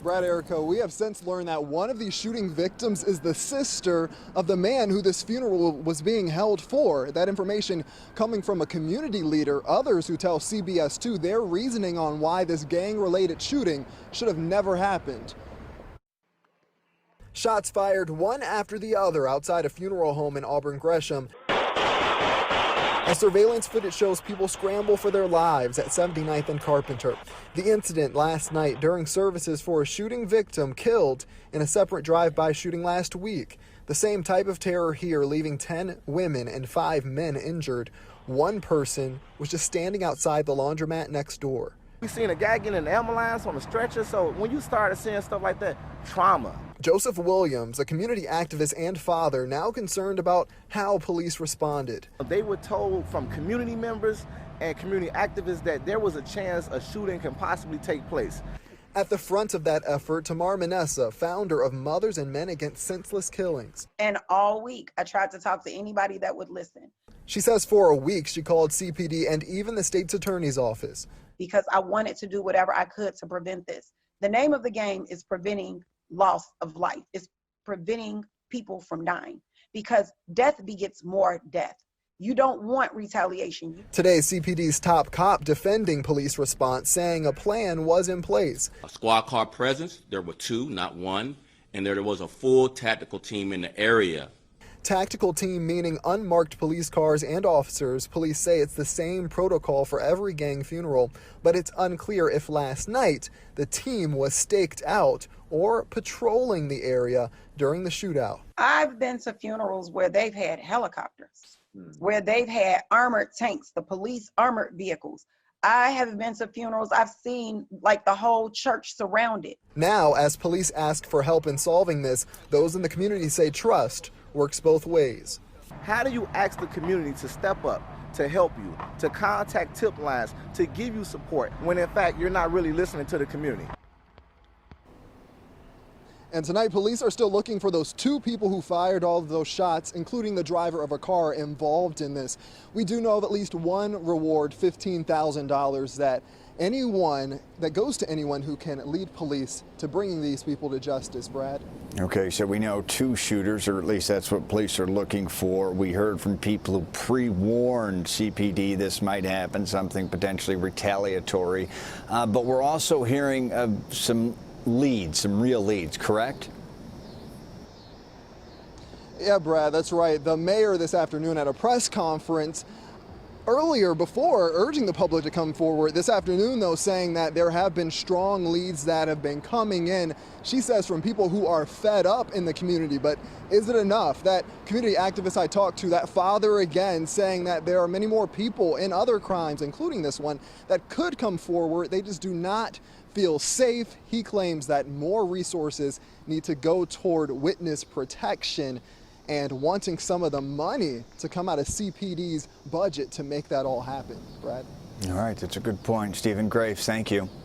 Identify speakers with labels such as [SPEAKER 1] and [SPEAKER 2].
[SPEAKER 1] Brad Errico, we have since learned that one of these shooting victims is the sister of the man who this funeral was being held for. That information coming from a community leader. Others who tell CBS 2 their reasoning on why this gang-related shooting should have never happened. Shots fired one after the other outside a funeral home in Auburn Gresham. As surveillance footage shows people scramble for their lives at 79th and Carpenter. The incident last night during services for a shooting victim killed in a separate drive-by shooting last week. The same type of terror here, leaving 10 women and 5 men injured. One person was just standing outside the laundromat next door.
[SPEAKER 2] We seen a guy getting an ambulance on a stretcher, so when you started seeing stuff like that, trauma.
[SPEAKER 1] Joseph Williams, a community activist and father, now concerned about how police responded.
[SPEAKER 2] They were told from community members and community activists that there was a chance a shooting can possibly take place.
[SPEAKER 1] At the front of that effort, Tamar Manessa, founder of Mothers and Men Against Senseless Killings.
[SPEAKER 3] And all week, I tried to talk to anybody that would listen.
[SPEAKER 1] She says for a week she called CPD and even the state's attorney's office.
[SPEAKER 3] Because I wanted to do whatever I could to prevent this. The name of the game is preventing loss of life. It's preventing people from dying, because death begets more death. You don't want retaliation.
[SPEAKER 1] Today, CPD's top cop defending police response, saying a plan was in place.
[SPEAKER 4] A squad car presence, there were 2, not 1, and there was a full tactical team in the area.
[SPEAKER 1] Tactical team meaning unmarked police cars and officers. Police say it's the same protocol for every gang funeral, but it's unclear if last night the team was staked out or patrolling the area during the shootout.
[SPEAKER 3] I've been to funerals where they've had helicopters, where they've had armored tanks, the police armored vehicles. I have been to funerals, I've seen like the whole church surrounded.
[SPEAKER 1] Now, as police ask for help in solving this, those in the community say trust works both ways.
[SPEAKER 2] How do you ask the community to step up, to help you, to contact tip lines, to give you support, when in fact you're not really listening to the community?
[SPEAKER 1] And tonight, police are still looking for those 2 people who fired all of those shots, including the driver of a car involved in this. We do know of at least one reward, $15,000, that goes to anyone who can lead police to bringing these people to justice. Brad?
[SPEAKER 5] Okay, so we know 2 shooters, or at least that's what police are looking for. We heard from people who pre-warned CPD this might happen, something potentially retaliatory. But we're also hearing of some real leads, correct?
[SPEAKER 1] Yeah, Brad, that's right. The mayor this afternoon at a press conference earlier before urging the public to come forward. This afternoon, though, saying that there have been strong leads that have been coming in, she says, from people who are fed up in the community. But is it enough? That community activist I talked to, that father again, saying that there are many more people in other crimes, including this one, that could come forward. They just do not feel safe. He claims that more resources need to go toward witness protection and wanting some of the money to come out of CPD's budget to make that all happen. Brad?
[SPEAKER 5] All right, that's a good point. Stephen Graves, thank you.